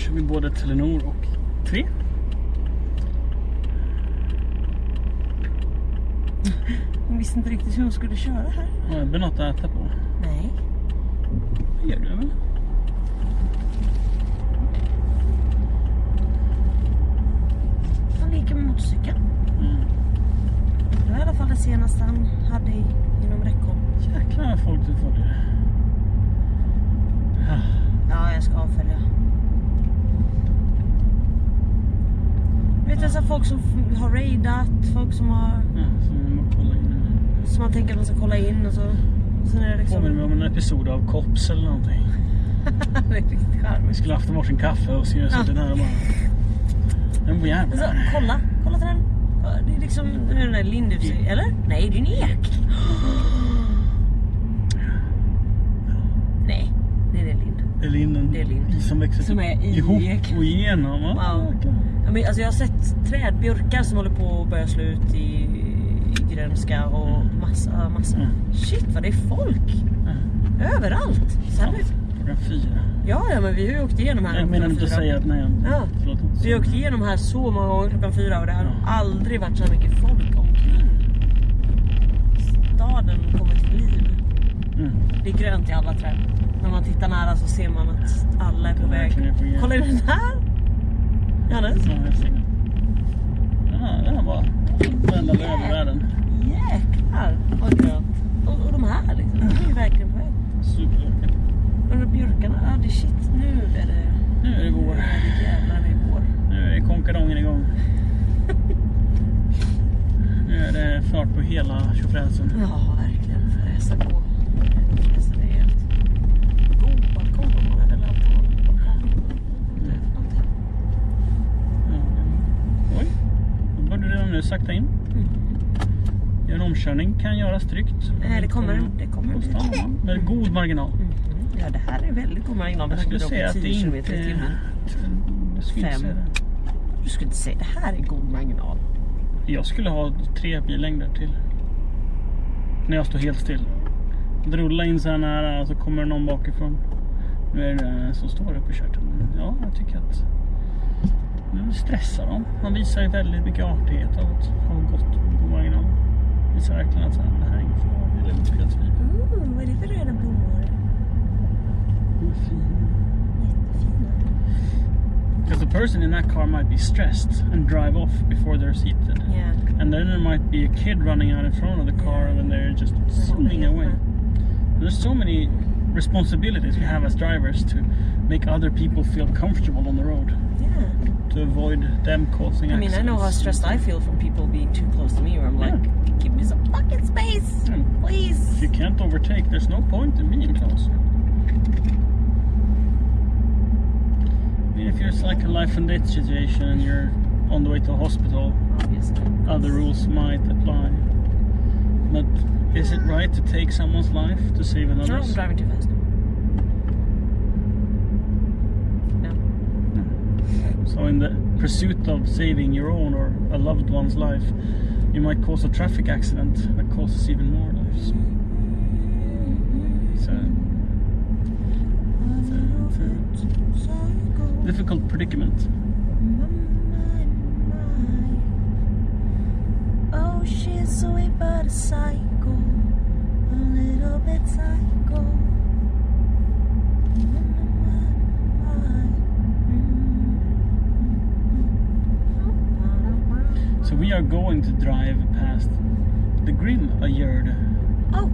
kör vi både Telenor och 3. Hon visste inte riktigt hur hon skulle köra här. Ja, jag blir något att äta på. Nej. Vad gör du väl? Han leker med motorcykeln. Det var i alla fall det senaste han hade inom räckhåll. Jäklar vad folk du följer. Ja, jag ska avfölja. Vet du, så folk som har raidat, folk som har... Ja, som man kolla in. Som man tänker att man ska kolla in och så... Sen är det liksom... Påminner mig om en episod av Cops eller någonting. Det är riktigt Vi charmigt. skulle haft en varsin kaffe och så så den här och bara... Den var jävlar. Alltså, kolla till den. Det är liksom den där Lindus, eller? Nej, det är en ek. Nej, det är Lind. Det är linden. Det är lind. Som växer Som är i ihop ek. och igenom. Va? Wow. Ja, men, alltså, jag har sett trädbjörkar som håller på att börja slå ut i grönska och massa. Shit, vad det är folk. Överallt. Klockan 4. Ja, men vi har ju åkt igenom här. Jag menar inte att säga att nej. Ja. Förlåt. Vi har åkt igenom här så många gånger klockan 4 och det har aldrig varit så mycket folk omkring. Staden kommer till liv. Det är grönt i alla träd. När man tittar nära så ser man att alla är på väg. Kolla in den här. Jannes? Ja, jag ser den. Den har bara vända över världen. Jäklar, vad grönt. Och de här liksom, de är ju verkligen på väg. Superläckert. Och de björkarna, det är shit, nu är det... Nu är det vår. Det jävlar, det är vår. Nu är konkarongen igång. Nu är det fart på hela tjofräsen. Ja, verkligen. Fräsa på. Fräsa rejält. God balkong på månaden eller altan. Oj, då började du redan nu sakta in. En omkörning kan göras tryggt. Nej, det kommer. Med god marginal. Ja, det här är väldigt god marginal. Jag skulle säga att det inte... Jag skulle inte säga det. Du skulle inte säga det här är god marginal. Jag skulle ha 3 billängder till. När jag står helt still. Drulla in så här nära så kommer någon bakifrån. Nu är det som står uppe och kört. Ja, jag tycker att nu stressar de. Han visar ju väldigt mycket artighet av att ha gått på marginal. Visar verkligen att det här är ingen fara. Det är lugnt, jag tvivl. Vad är det för röda blommor? Jättefina. Jättefina. Because the person in that car might be stressed and drive off before they're seated. Yeah. And then there might be a kid running out in front of the car and then they're just zooming away. There's so many responsibilities we have as drivers to make other people feel comfortable on the road. Yeah. To avoid them causing accidents. I know how stressed I feel from people being too close to me where I'm like, give me some fucking space, please. If you can't overtake, there's no point in being close. I mean, if you're like a life and death situation and you're on the way to a hospital, obviously other rules might apply. But is it right to take someone's life to save another's? No, I'm driving too fast. No. So in the pursuit of saving your own or a loved one's life, you might cause a traffic accident that causes even more lives. It's a difficult predicament. Oh, she's sweet but a psycho, a little bit psycho. So we are going to drive past the Grimma-Gärde. Oh.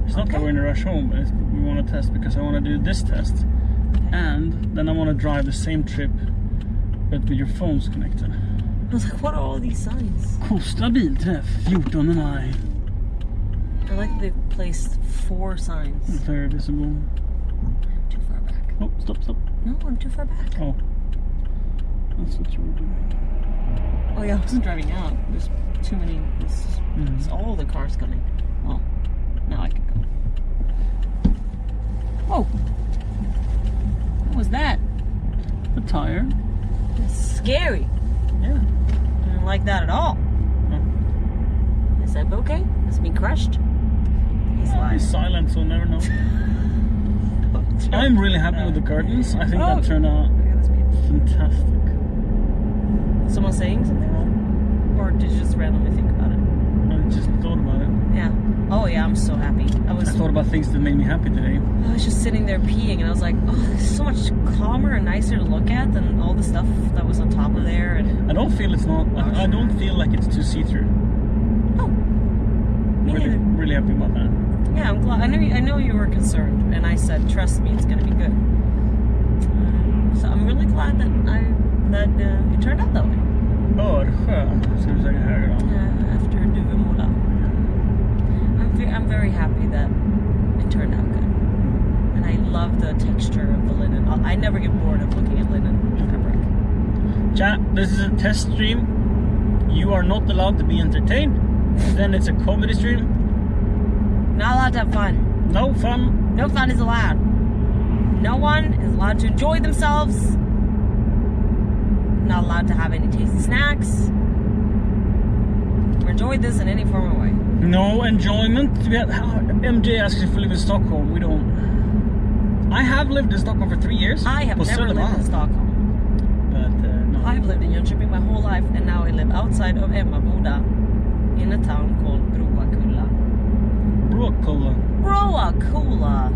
It's not that we're in a rush home, but we want to test because I want to do this test. And then I want to drive the same trip, but with your phones connected. I was like, what are all these signs? Kosta bilträff 14 maj. I like they've placed 4 signs. Very visible. I'm too far back. Oh, stop. No, I'm too far back. Oh. That's what you were doing. Oh yeah, I wasn't driving out. There's too many. It's all the cars coming. Well, now I can go. Whoa! What was that? A tire. It's scary. Yeah. I didn't like that at all. Is that okay? Has it been crushed? He's silent, so we'll never know. I'm really happy with the curtains. I think that turned out Fantastic. Someone saying something about it? Or did you just randomly think about it? I just thought about it. Yeah. Oh yeah, I'm so happy. I thought about things that made me happy today. I was just sitting there peeing and I was like, oh, this is so much calmer and nicer to look at than all the stuff that was on top of there. And I don't feel it's not. I don't feel like it's too see-through. oh, me neither. Really happy about that. Yeah, I'm glad. I know you were concerned, and I said, trust me, it's gonna be good. So I'm really glad that it turned out that way. Örsjö, ska du säga höger då? After Duvemåla. I'm very happy that it turned out good. And I love the texture of the linen. I never get bored of looking at linen fabric. Chat, this is a test stream. You are not allowed to be entertained. Then it's a comedy stream. Not allowed to have fun. No fun. No fun is allowed. No one is allowed to enjoy themselves. Not allowed to have any tasty snacks. Or enjoy this in any form or way. No enjoyment. MJ asks if we live in Stockholm. We don't. I have lived in Stockholm for 3 years. I have never lived in Stockholm. But no. I've lived in Jönköping my whole life, and now I live outside of Emmaboda in a town called Broakulla. Broakulla. Broakulla.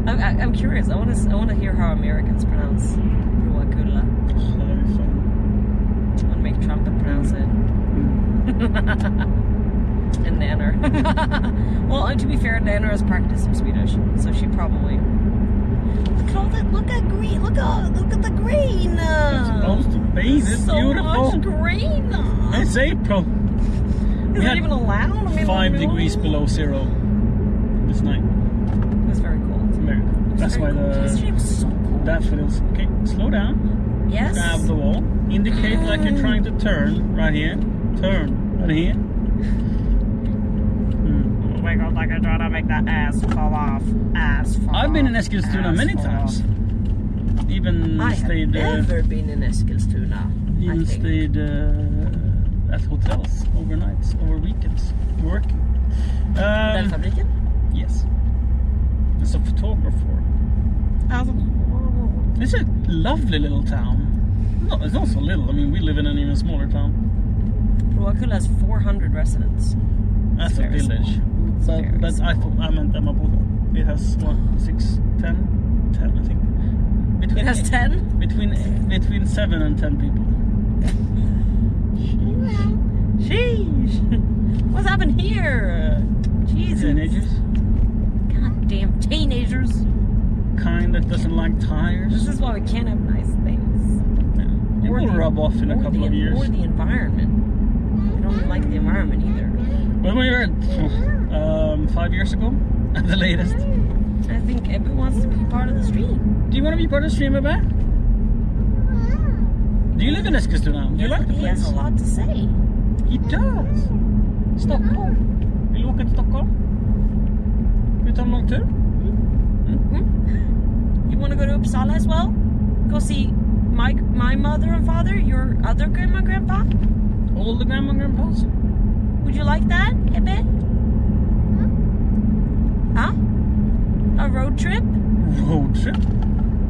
I'm curious. I want to hear how Americans pronounce Broakulla. I want to make Trumpet pronounce it. And Nanner. Well, to be fair, Nanner has practiced some Swedish, so she probably. Look at all that! Look at green! Look at the green! It's supposed to be. It's so beautiful. Much green. It's April. Is it even allowed? I mean, 5 degrees below zero this night. It was very cold. Very cool. That's why Yesterday was so cold. daffodils. Okay, slow down. Yes. Grab the wall. Indicate like you're trying to turn right here. Turn right here. Wiggle like I'm trying to make that ass fall off. Ass fall I've been in off, Eskilstuna ass many fall times. off. Even I stayed. have never been in Eskilstuna. Even stayed at hotels overnights, over weekends, working. Fabriken? Yes. As a photographer. It's a lovely little town. No, it's not so little. I mean, we live in an even smaller town. Broakulla has 400 residents. That's a village. But I thought I meant Emmaboda. It has what, 6, 10? 10, I think. It has 10? Between 7 and 10 people. Sheesh. What's happened here? Jesus. Teenagers. Goddamn teenagers. Kind that doesn't like tires. This is why we can't have nice things. It will rub off in a couple of years. Or the environment. We don't like the environment either. When we were 5 years ago, at the latest. I think Ebbe wants to be part of the stream. Do you want to be part of the stream, Ebbe? Do you live in Eskilstuna? Do you like the place? He has a lot to say. He does. Stockholm. Vill du åka till Stockholm? Vill du ta en lång tur? You want to go to Uppsala as well? Go see my mother and father, your other grandma and grandpa? All the grandma and grandpas. Would you like that, Ebbe? Huh? A road trip? Road trip?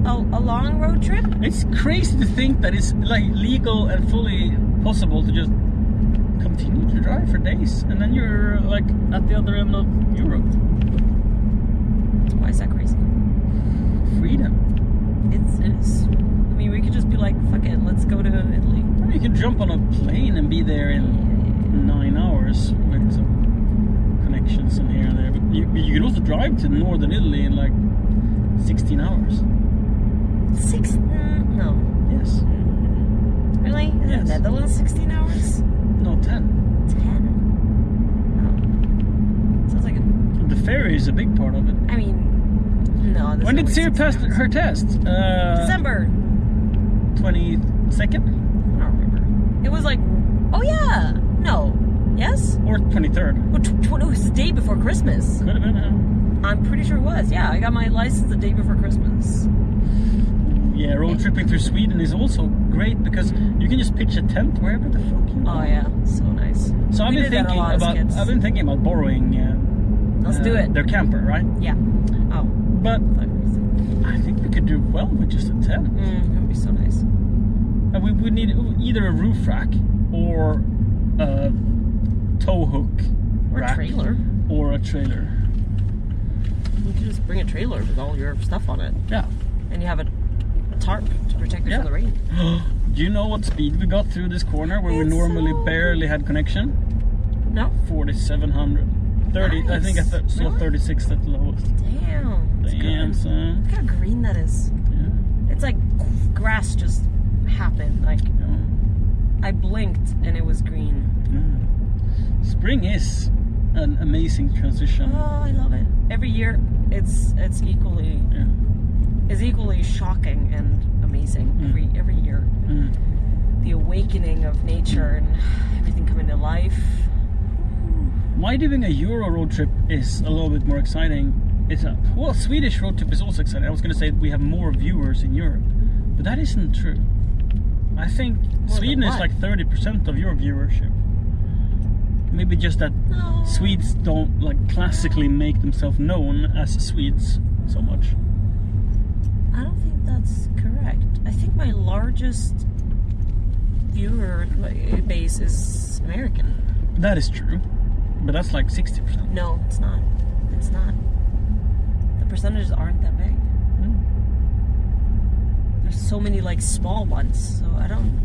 A long road trip? It's crazy to think that it's like legal and fully possible to just continue to drive for days and then you're like at the other end of Europe. Why is that crazy? Freedom. It is. I mean, we could just be like, fuck it, let's go to Italy. Or you can jump on a plane and be there in 9 hours with some connections in here and there. But you can also drive to northern Italy in like 16 hours. 6? No. Yes. Really? Is Yes. it Netherlands 16 hours? No, 10. 10? Oh. Sounds like a... The ferry is a big part of it. I mean, no. When did Siri pass her test? December 22nd? I don't remember. It was like, oh yeah, no, yes? Or 23rd? Well, it was the day before Christmas. Could have been, I'm pretty sure it was, yeah. I got my license the day before Christmas. Yeah, road tripping through Sweden is also great because you can just pitch a tent wherever the fuck you want. Oh yeah, so nice. So I've been thinking about borrowing Let's do it. their camper, right? Yeah. Oh. But I think we could do well with just a tent. That would be so nice. And we would need either a roof rack or a tow hook Or a rack trailer. or a trailer. You could just bring a trailer with all your stuff on it. Yeah. And you have a tarp to protect you from the rain. Do you know what speed we got through this corner where we It's normally so- barely had connection? No? 4,700. 30. I think I saw Really? 36 at the lowest. Damn. That's Damn, good. son. Look how green that is. Yeah. It's like grass just happened. Like, Yeah. I blinked and it was green. Yeah. Spring is an amazing transition. Oh, I love it. Every year, it's equally shocking and amazing. Every year, the awakening of nature and everything coming to life. Why doing a Euro road trip is a little bit more exciting. Swedish road trip is also exciting. I was going to say we have more viewers in Europe, but that isn't true. I think Sweden is like 30% of your viewership. Maybe just that No. Swedes don't like classically make themselves known as Swedes so much. I don't think that's correct. I think my largest viewer base is American. That is true, but that's like 60%. No, it's not. It's not. The percentages aren't that big. There's so many like small ones, so I don't.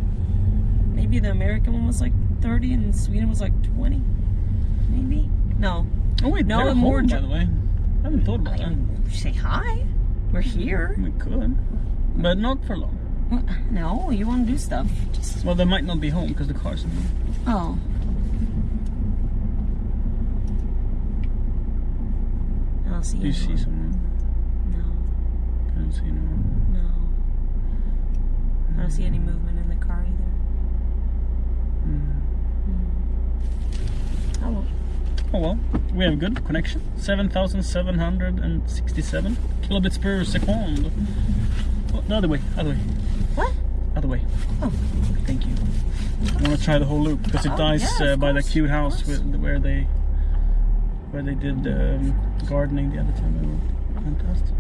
Maybe the American one was like 30 and Sweden was like 20. Maybe. No. Oh wait, No, they're more home, by the way. I haven't thought about that. Say hi. We're here. We could, but not for long. No, you want to do stuff. Just. Well, they might not be home because the car's in there. Oh. I don't see Do you see anyone. someone? No. I don't see anyone. No. I don't see any movement in the car either. Oh well. Oh well, we have good connection. 7,767 kilobits per second. Oh, the other way, other way, What? other way. Oh. Thank you. I want to try the whole loop because it dies yeah, of by the course, cute of house course. where they did gardening the other time. They were fantastic.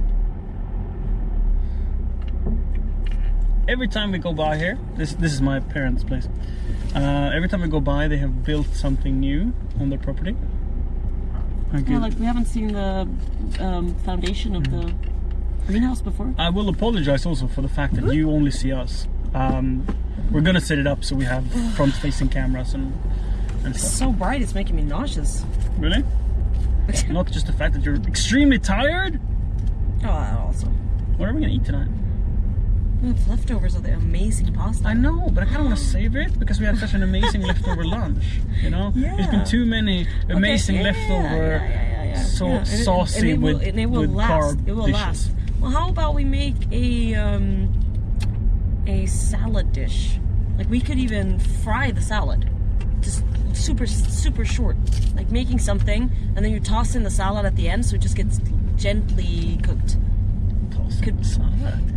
Every time we go by here, this is my parents' place. Every time we go by, they have built something new on their property. Yeah, like we haven't seen the foundation of the greenhouse before. I will apologize also for the fact that you only see us. We're gonna set it up so we have front-facing cameras and It's stuff. so bright, it's making me nauseous. Really? Not just the fact that you're extremely tired. Oh, also. What are we gonna eat tonight? We have leftovers of the amazing pasta. I know, but I kind of want to savor it because we had such an amazing leftover lunch. You know, there's been too many amazing leftover, saucy and with it will with last. carb It will dishes. last. Well, how about we make a salad dish? Like we could even fry the salad, just super short. Like making something, and then you toss in the salad at the end, so it just gets gently cooked. Toss Could- salad.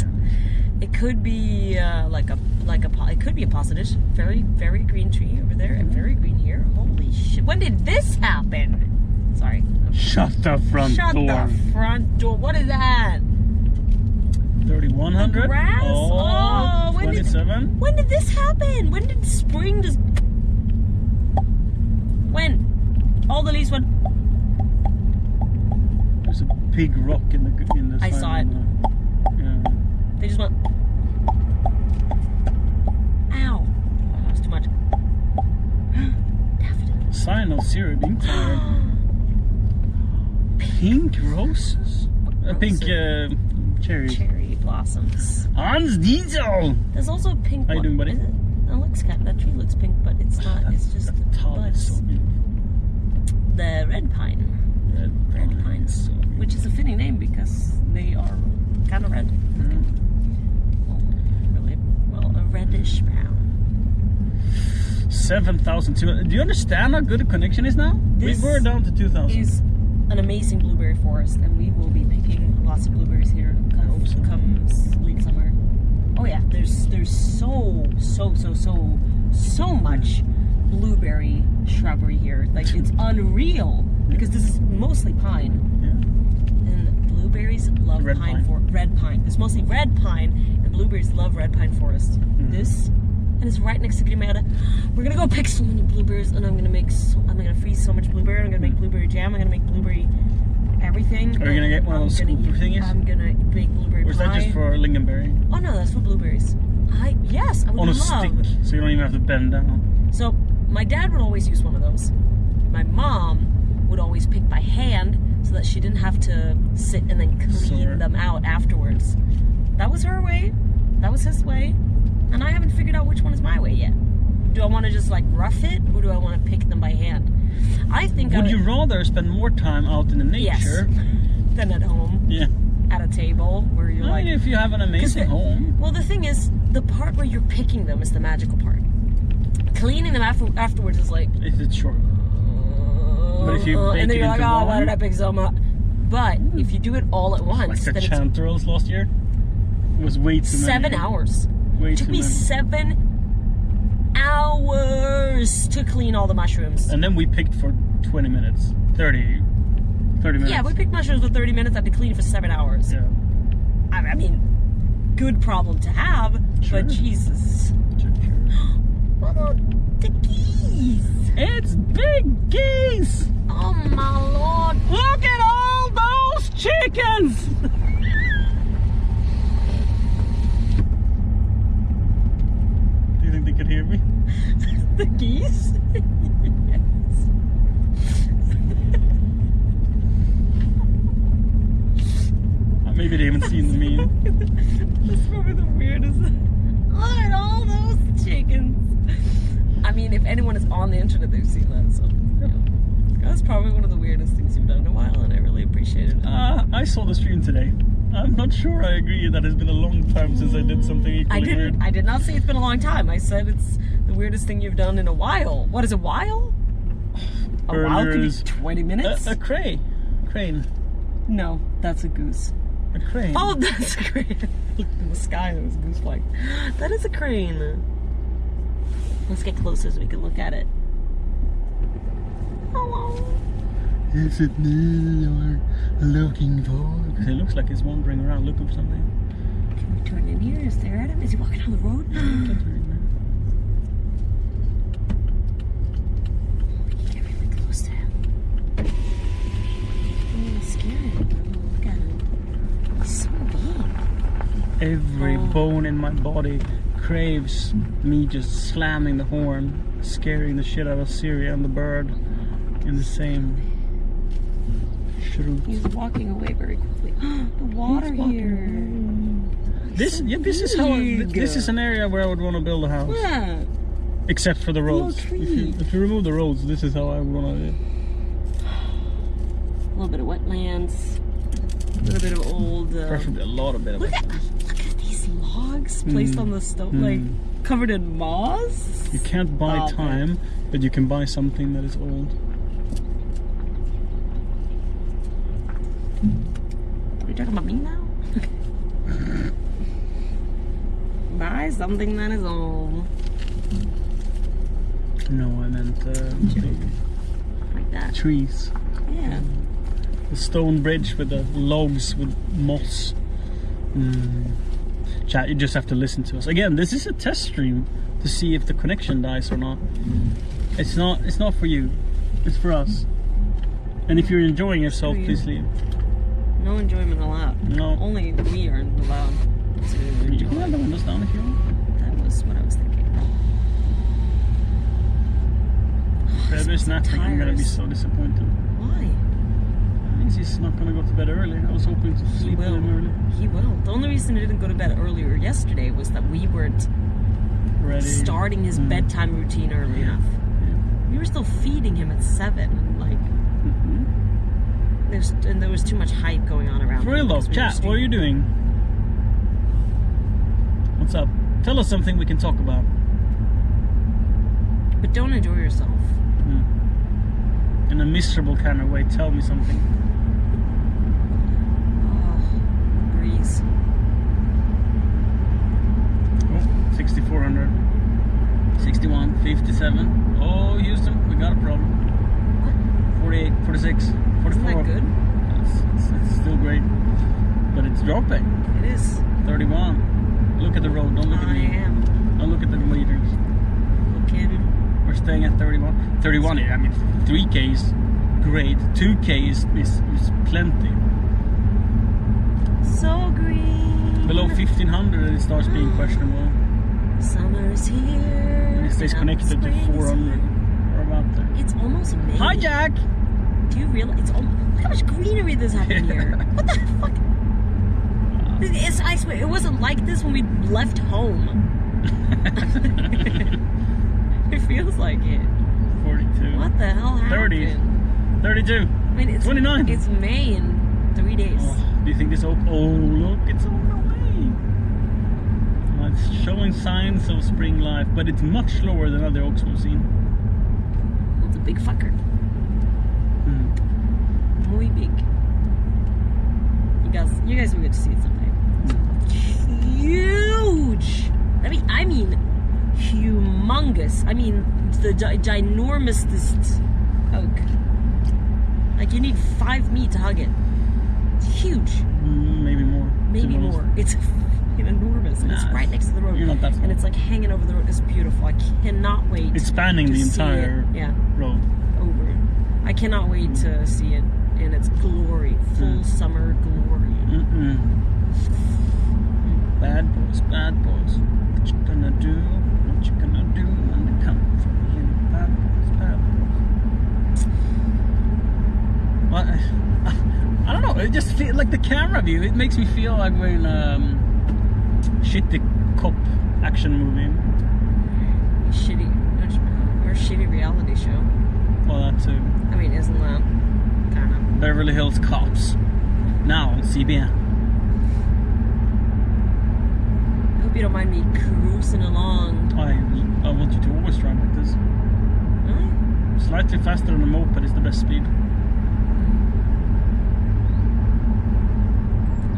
It could be it could be a pasta dish. Very green tree over there, and very green here. Holy shit! When did this happen? Sorry. Shut the front Shut door. the front door. What is that? 3,100. The grass? Oh, when did- 27. When did this happen? When did spring just? When? All the leaves went. There's a big rock in the I side saw of it. the- They just went. Ow! That was too much. Daffodil. Sign of Siri being tired. Pink roses. Pink cherry. Cherry blossoms. Hans Diesel. There's also a pink How you one. doing, buddy? Is it? That tree looks pink, but it's not. It's just the Tall is buds. so beautiful. The red pine, red pine, is so beautiful. which is a fitting name because they are kind of red. Really, well, a reddish brown. 7,200. Do you understand how good the connection is now? This we were down to 2,000. Is an amazing blueberry forest, and we will be picking lots of blueberries here come late summer. Oh yeah, there's so much blueberry shrubbery here. Like it's unreal because this is mostly pine. Yeah. And blueberries love Red pine. red pine. It's mostly red pine, and blueberries love red pine forest. This, and it's right next to Grimeda. We're gonna go pick so many blueberries, and I'm gonna freeze so much blueberry. I'm gonna make blueberry jam. I'm gonna make blueberry everything. Are you gonna get one of those scooper thingies? I'm gonna make blueberry Or is that pie. just for lingonberry? Oh no, that's for blueberries. Yes, I would On a love. stick, so you don't even have to bend down. So my dad would always use one of those. My mom would always pick by hand so that she didn't have to sit and then clean them out afterwards. That was her way. That was his way. And I haven't figured out which one is my way yet. Do I want to just like rough it, or do I want to pick them by hand? I think Would you rather spend more time out in the nature? Yes. Than at home. Yeah. At a table where you're I mean, if you have an amazing home. Well, the thing is, the part where you're picking them is the magical part. Cleaning them afterwards is like. If it's short. But if you bake and then it you're like, into oh, one, why did I pick so much? But if you do it all at once, like the then it's chanterelles last year, it was way too many. 7 hours. Way It took too me many. 7 hours to clean all the mushrooms. And then we picked for 20 minutes, 30 minutes. Yeah, we picked mushrooms for 30 minutes. I had to clean for 7 hours. Yeah. I mean, good problem to have, Sure. but Jesus. Sure. Oh, the geese. It's big geese! Oh my lord. Look at all those chickens! Do you think they could hear me? The geese? Maybe they haven't seen the meme. That's probably the weirdest. Look at all those chickens. I mean, if anyone is on the internet, they've seen that. So, yeah. That's probably one of the weirdest things you've done in a while, and I really appreciated it. I saw the stream today. I'm not sure I agree that it's been a long time since I did something equally weird. I did not say it's been a long time. I said it's the weirdest thing you've done in a while. What is a while? A while could be 20 minutes? A crane. No, that's a goose. A crane. Oh, that's a crane. Look in the sky, there was a goose flying. That is a crane. Let's get closer so we can look at it. Hello. Is it me you're looking for? Because it looks like it's wandering around looking for something. Can we turn in here and stare at him? Is he walking down the road? Can't turn We can get really close to him. I'm really scared. Look at him. He's so big. Every bone in my body craves me just slamming the horn, scaring the shit out of Syria and the bird in the same shroot. He's walking away very quickly. The water here. This is an area where I would want to build a house. Yeah. Except for the roads. If you remove the roads, this is how I would want to live. A little bit of wetlands. A little bit of old. Preferably a lot of bit of Look at these logs placed on the stove, like covered in moss. You can't buy time, but you can buy something that is old. Are you talking about me now? Buy something that is old. No, I meant Like that. trees. Yeah. The stone bridge with the logs with moss. Chat, you just have to listen to us. Again, this is a test stream to see if the connection dies or not. It's not for you. It's for us. And if you're enjoying yourself, please leave. No enjoyment allowed. No. Only we are allowed to enjoy. You can have the windows down if you want. That was what I was thinking. If there's nothing, I'm gonna be so disappointed. Why? It means he's not gonna go to bed early. I was hoping to sleep with him early. He will. The only reason he didn't go to bed earlier yesterday was that we weren't Ready. starting his bedtime routine early enough. We were still feeding him at 7, and like there was too much hype going on around. For real though, chat, what are you doing? What's up? Tell us something we can talk about. But don't enjoy yourself. In a miserable kind of way, tell me something. Oh, breeze. Oh, 6,400. 61, 57. Oh, Houston, we got a problem. 48, 46, 44. Isn't that good? It's still great. dropping. It is. 31. Look at the road. Don't look at I me. am Don't look at the meters. looking. We're staying at 31. 31. I mean, 3K is great. 2K is plenty. So green. Below 1500, it starts being questionable. Summer's here. And it stays and connected to spring's 400 here. or about there. It's almost May. Hi, Jack. Do you realize it's almost, look how much greenery there's happening here? What the fuck? I swear, it wasn't like this when we left home. It feels like it. 42. What the hell happened? 30. 32. I mean, it's 29. It's May in 3 days. Oh, do you think this oak? Oh, look, it's on the way. Oh, it's showing signs of spring life, but it's much slower than other oaks we've seen. It's a big fucker. Muy big. You guys will get to see it someday. Huge. I mean, humongous. I mean, the ginormousest oak. Like you need 5 me to hug it. It's huge. Maybe more. Maybe more. It's enormous. And it's right next to the road. You're not that far. And it's like hanging over the road. It's beautiful. I cannot wait. It's spanning to the see entire it. road. Over it. I cannot wait to see it in its glory. Full summer glory. Bad boys, bad boys. What you gonna do? What you gonna do when they come for you? Bad boys, bad boys. What? I don't know. It just feels like the camera view. It makes me feel like we're in a shitty cop action movie. Shitty, or shitty reality show. Well, that too. I mean, isn't that kind of Beverly Hills Cops. Now on CBN. I hope you don't mind me cruising along. I want you to always drive like this. Really? Slightly faster than a moped is the best speed. I'm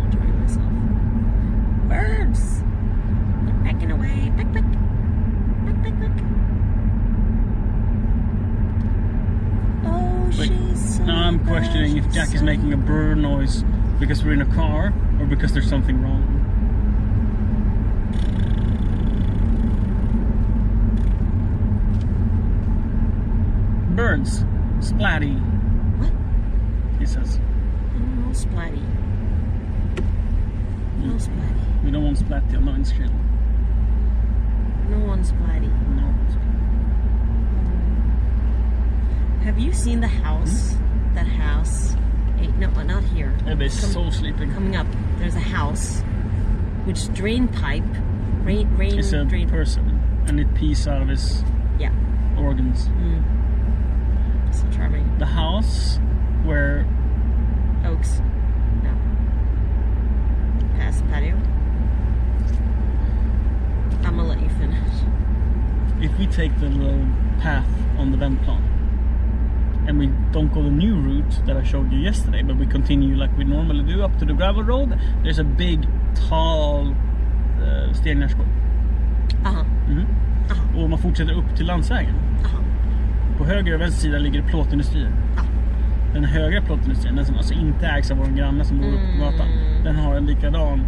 enjoying myself. Birds! They're pecking away. Peck, peck. Peck, peck, peck. Oh, Wait, she's so now I'm questioning if Jack is making a bird noise because we're in a car or because there's something wrong. Birds. Splatty. What? He says. No splatty. No splatty. We don't want splatty on the windshield. No one splatty. No. Have you seen the house? That house? No, not here. Everybody's so sleeping. Coming up, there's a house which drain pipe, rain It's a drain. person, and it pees out of his Yeah. organs. So charming. The house where Oaks. No. Past the patio. I'm gonna let you finish. if we take the little path on the Ventplan and we don't go the new route that I showed you yesterday, but we continue like we normally do up to the gravel road, there's a big, tall Stenjärnsgård. Och man fortsätter upp till landsvägen. På höger och vänster sida ligger det plåtindustrier. Den högra plåtindustrin, den som alltså inte ägs av vår granne som bor uppe på gatan, den har en likadan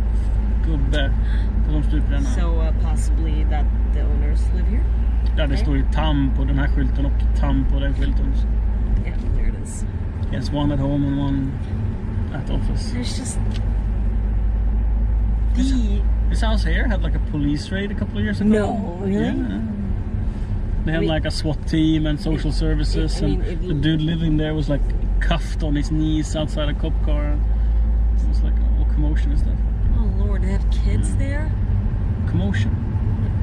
gubbe på de stuprarna. So possibly that the owners live here? Ja, det står ju TAM på den här skylten och TAM på den skylten. Yeah, there it is. Yes, one at home and one at office. There's just This house here had like a police raid a couple of years ago. No, really? Yeah. They had like a SWAT team and social services, and the dude living there was like cuffed on his knees outside a cop car. It was like all commotion and stuff. Oh Lord, they have kids there? Commotion.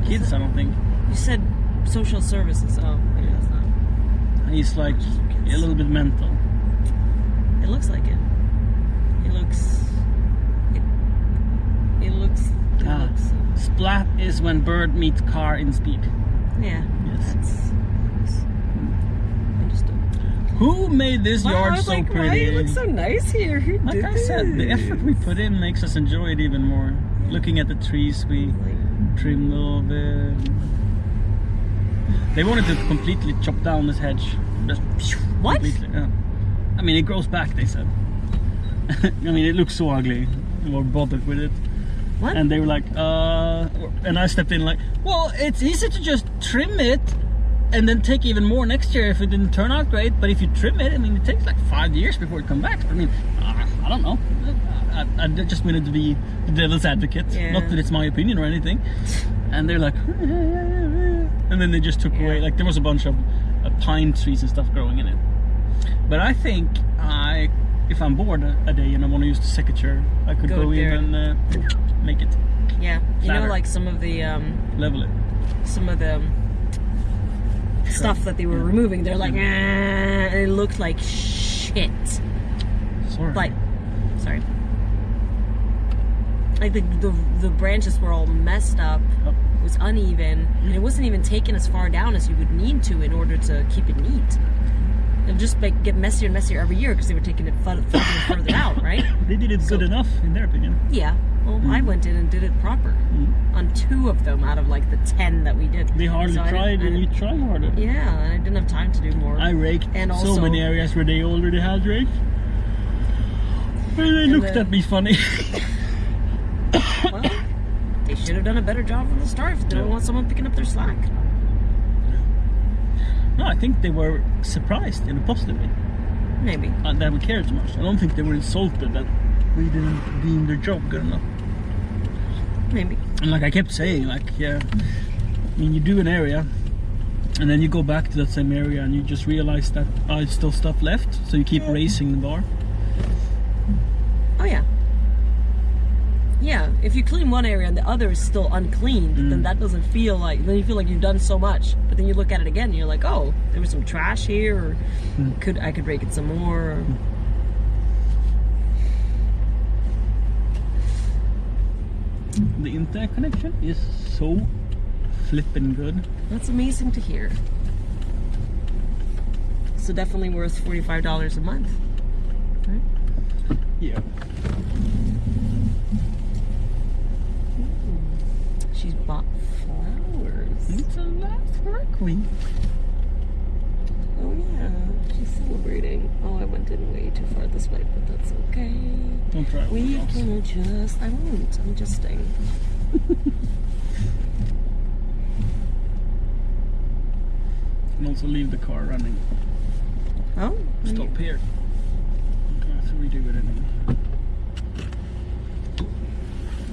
Kids, I don't think. You said social services. Oh, maybe that's not. He's like a little bit mental. It looks like it. It looks. Splat is when bird meets car in speed. Yeah. Yes. That's understood. Who made this yard so like, pretty? Why it looks so nice here? Who Like did I said, the this? effort we put in makes us enjoy it even more. Looking at the trees we trimmed a little bit. They wanted to completely chop down this hedge. Just what? Completely, yeah. I mean, it grows back, they said. I mean, it looks so ugly. were bothered with it. What? And they were like, and I stepped in like, well, it's easy to just trim it and then take even more next year if it didn't turn out great. But if you trim it, I mean, it takes like 5 years before it comes back. I mean, I don't know. I just wanted to be the devil's advocate. Yeah. Not that it's my opinion or anything. And they're like, and then they just took away, like there was a bunch of pine trees and stuff growing in it. But I think if I'm bored a day and I want to use the secateur, I could go in and make it. Yeah, you flatter. know, like some of the Level it. some of the stuff that they were removing, they're like, and it looked like shit. Sorry. Like, sorry. Like the branches were all messed up. Yep. It was uneven, and it wasn't even taken as far down as you would need to in order to keep it neat. It would just get messier and messier every year because they were taking it further and further out, right? They did it good enough, in their opinion. Yeah. Well, I went in and did it proper on 2 of them out of like the 10 that we did. They hardly tried, and you try harder. Yeah, and I didn't have time to do more. I raked And so also- many areas where they already had raked. And they looked at me funny. Well, they should have done a better job from the start if they don't want someone picking up their slack. No, I think they were surprised in a positive way. Maybe. That we cared so much. I don't think they were insulted that we didn't deem their job good enough. Maybe. And like I kept saying, like, yeah, I mean, you do an area, and then you go back to that same area, and you just realize that there's still stuff left, so you keep raising the bar. Oh, yeah. Yeah, if you clean one area and the other is still uncleaned, then that doesn't feel like, then you feel like you've done so much. But then you look at it again and you're like, oh, there was some trash here, or I could rake it some more. The internet connection is so flippin' good. That's amazing to hear. So definitely worth $45 a month. Right? Yeah. She's bought flowers. It's a last work week. Oh yeah, she's celebrating. Oh, I went in way too far this way, but that's okay. Don't try it. We can adjust. I won't. I'm adjusting. And also leave the car running. Oh? Stop here. I'm gonna have to redo it anyway.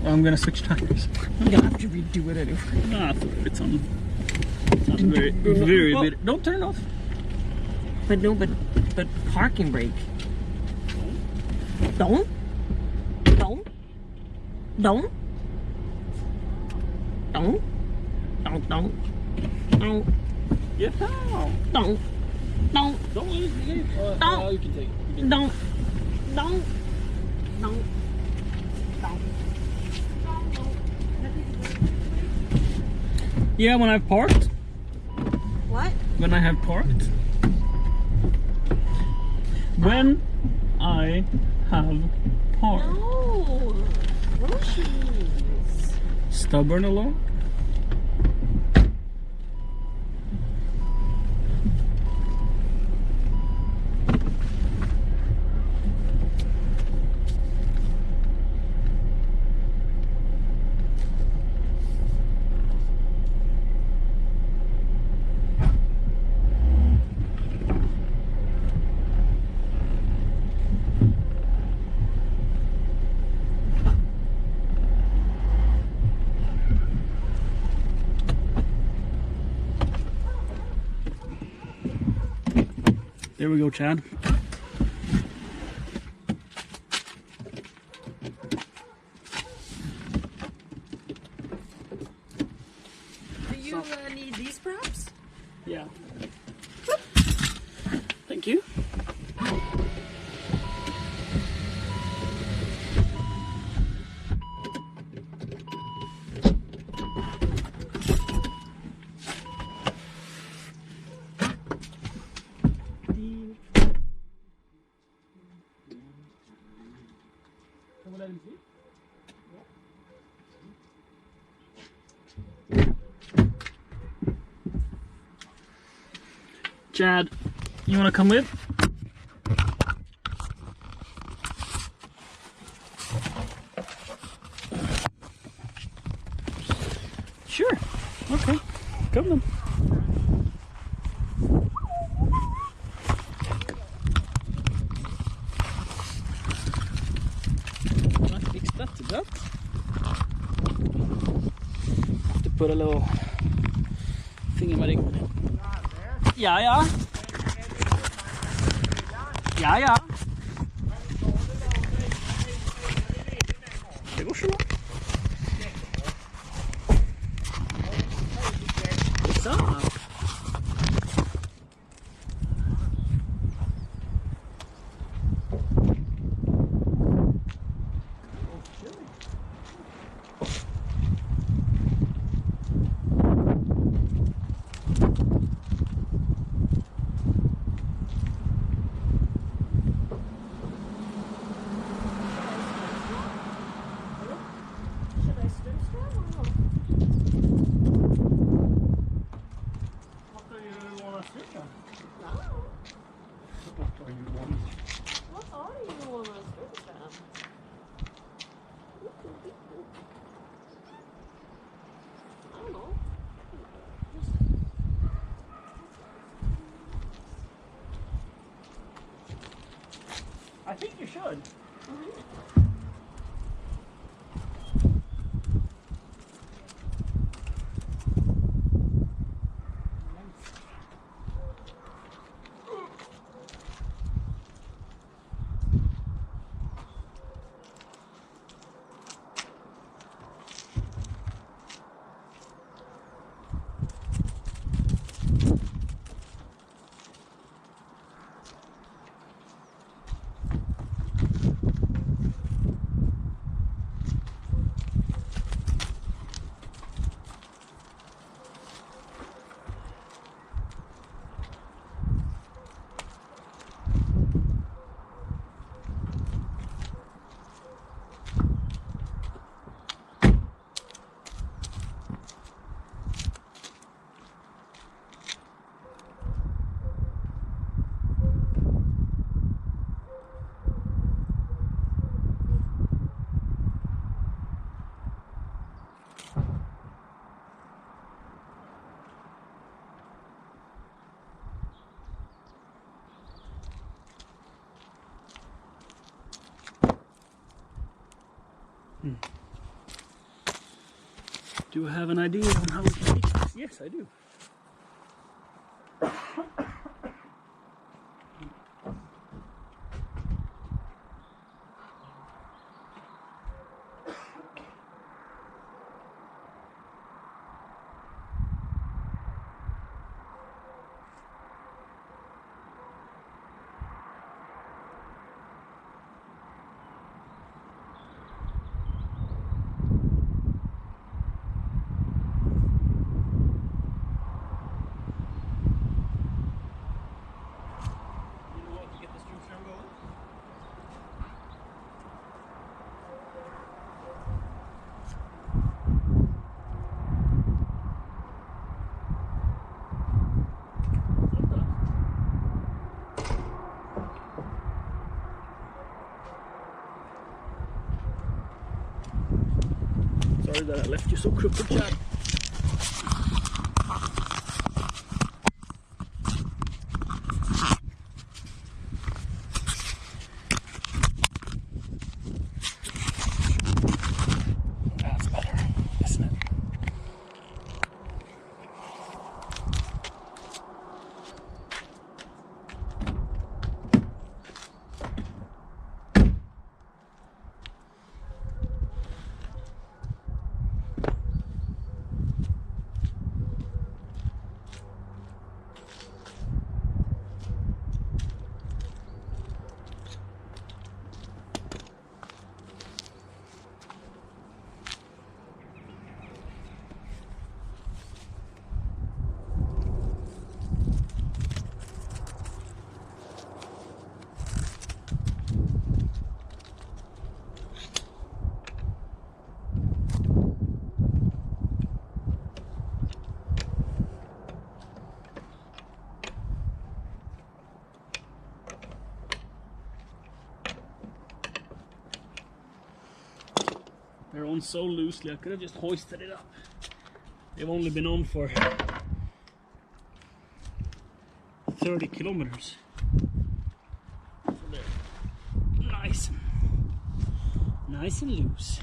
I'm gonna switch tires. I'm gonna have to redo it anyway. It's on very, very bit. Don't turn off. But no, but parking brake. Don't. Don't. Don't. Don't. Don't. Don't. Don't. Yeah. Don't. Don't. Don't leave. Don't. You can take it. Don't. Don't. Don't. Don't. Yeah, when I've parked. What? When I have parked. When I have parked. No. Groceries. Stubborn alone. There we go, Chad. Do you need these props? Yeah. Thank you. Chad, you want to come with? Sure. Okay. Come then. I fixed that to that. Have to put a little thingy-majig on it. Ja, ja. Ja, ja. Det går så bra. Så. I think you should. Do I have an idea on how we can fix this? Yes, I do. Sorry that I left you so crooked, Chad. That's better, isn't it? They're on so loosely, I could have just hoisted it up. They've only been on for 30 kilometers. So they're nice and loose.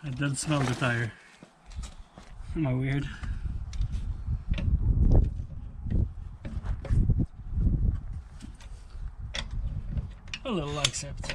I did smell the tire. Am I weird? A little accept.